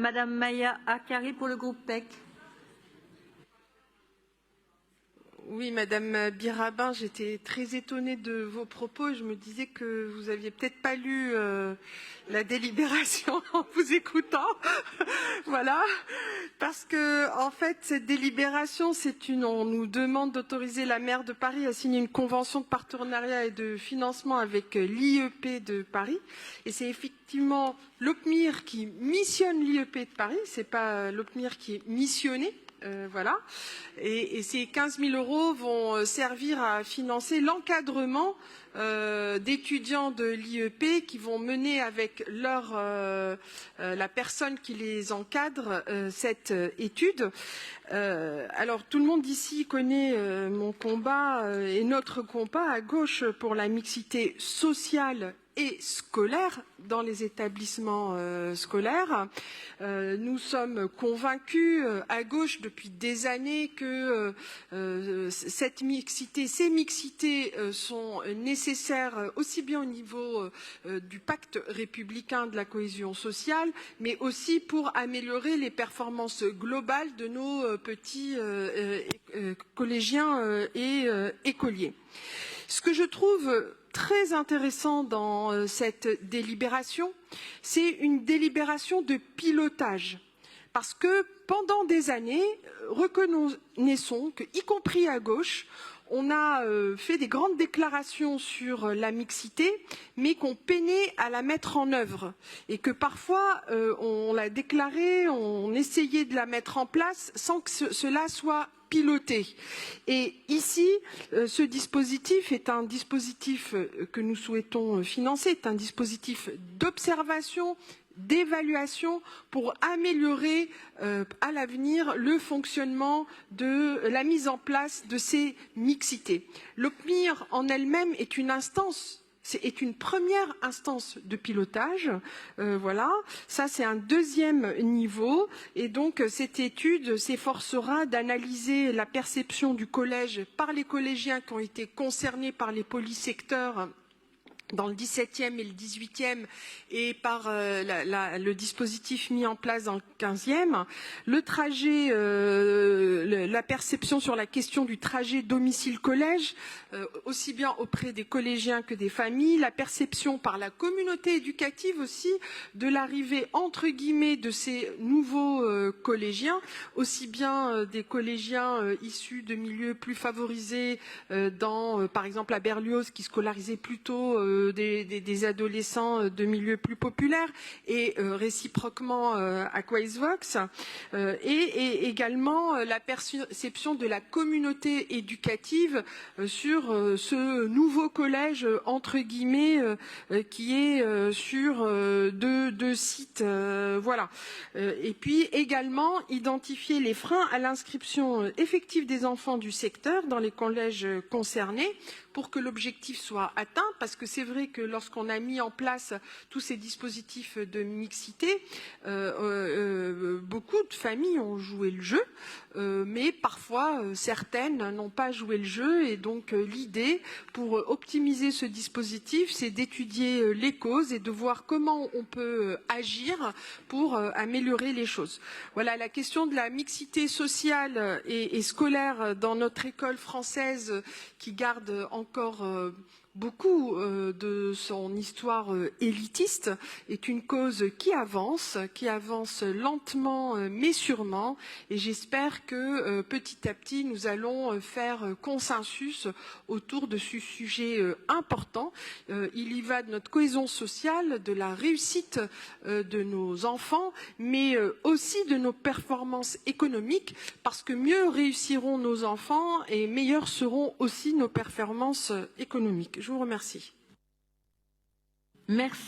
Madame Maya Akari pour le groupe PEC. Oui, Madame Birabin, j'étais très étonnée de vos propos. Je me disais que vous aviez peut-être pas lu la délibération en vous écoutant. Voilà, parce que en fait, cette délibération, on nous demande d'autoriser la maire de Paris à signer une convention de partenariat et de financement avec l'IEP de Paris. Et c'est effectivement l'OPMIR qui missionne l'IEP de Paris. C'est pas l'OPMIR qui est missionné. Voilà. Et ces 15 000 € vont servir à financer l'encadrement d'étudiants de l'IEP qui vont mener avec la personne qui les encadre cette étude. Alors tout le monde ici connaît mon combat et notre combat à gauche pour la mixité sociale et scolaire dans les établissements scolaires. Nous sommes convaincus à gauche depuis des années que ces mixités sont nécessaires aussi bien au niveau du pacte républicain de la cohésion sociale, mais aussi pour améliorer les performances globales de nos petits collégiens et écoliers. Ce que je trouve très intéressant dans cette délibération, c'est une délibération de pilotage. Parce que pendant des années, reconnaissons que, y compris à gauche, on a fait des grandes déclarations sur la mixité, mais qu'on peinait à la mettre en œuvre. Et que parfois, on l'a déclarée, on essayait de la mettre en place sans que cela soit piloté. Et ici, ce dispositif est un dispositif que nous souhaitons financer, est un dispositif d'observation, d'évaluation pour améliorer à l'avenir le fonctionnement de la mise en place de ces mixités. L'OPMIR en elle-même est une instance. C'est une première instance de pilotage, voilà. Ça, c'est un deuxième niveau. Et donc, cette étude s'efforcera d'analyser la perception du collège par les collégiens qui ont été concernés par les polysecteurs dans le 17e et le 18e et par le dispositif mis en place dans le 15e, le trajet, la perception sur la question du trajet domicile-collège, aussi bien auprès des collégiens que des familles, la perception par la communauté éducative aussi de l'arrivée entre guillemets de ces nouveaux collégiens, aussi bien des collégiens issus de milieux plus favorisés par exemple à Berlioz qui scolarisaient plutôt des adolescents de milieux plus populaires et réciproquement à Quaisvox et également la perception de la communauté éducative sur ce nouveau collège entre guillemets qui est sur deux sites voilà et puis également identifier les freins à l'inscription effective des enfants du secteur dans les collèges concernés pour que l'objectif soit atteint, parce que c'est vrai que lorsqu'on a mis en place tous ces dispositifs de mixité, beaucoup de familles ont joué le jeu, mais parfois certaines n'ont pas joué le jeu, et donc l'idée pour optimiser ce dispositif, c'est d'étudier les causes et de voir comment on peut agir pour améliorer les choses. Voilà, la question de la mixité sociale et scolaire dans notre école française qui garde encore beaucoup de son histoire élitiste est une cause qui avance lentement mais sûrement, et j'espère que petit à petit nous allons faire consensus autour de ce sujet important. Il y va de notre cohésion sociale, de la réussite de nos enfants, mais aussi de nos performances économiques, parce que mieux réussiront nos enfants et meilleures seront aussi nos performances économiques. Je vous remercie. Merci.